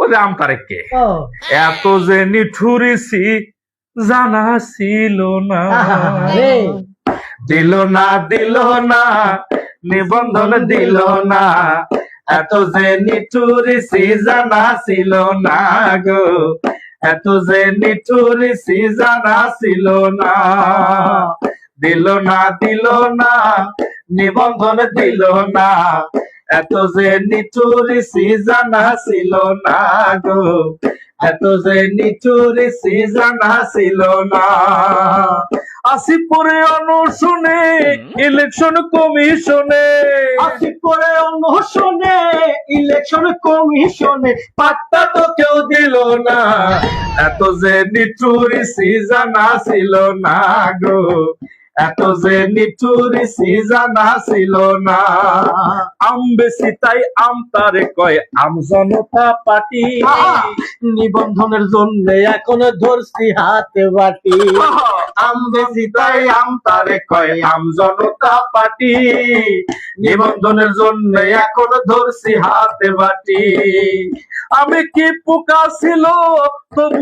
ওরে আমতারেককে ও এত যে নিঠুরিছি জানা ছিল না, রে দিল না দিল না নিবন্ধন দিল না, এত যে নিঠুরিছি জানা ছিল না গো, এত যে নিঠুরিছি জানা ছিল না, দিল না দিল না নিবন্ধন দিল না, এত যে নিঠুরিছি জানা ছিল না গো, এত যে নিঠুরিছি জানা ছিল না। আসিফপুরে অনশনে ইলেকশন কমিশনে, আসিফপুরে অনশনে ইলেকশন কমিশনে পাত্তা তো কেউ দিল না, এত যে নিঠুরিছি জানা ছিল না গো, এত যে নিঠুরিছি জানা ছিল না। আম বেশি তাই আমতারে কয় আম জনতা পার্টি, নিবন্ধনের জন্য এখন ধরছি হাতে বাটি। আম বেশি তাই আমতারে কয় আম জনতা পার্টি, নিবন্ধনের জন্য এখন ধরছি হাতে বাটি। আমি কি পোকা ছিল তবু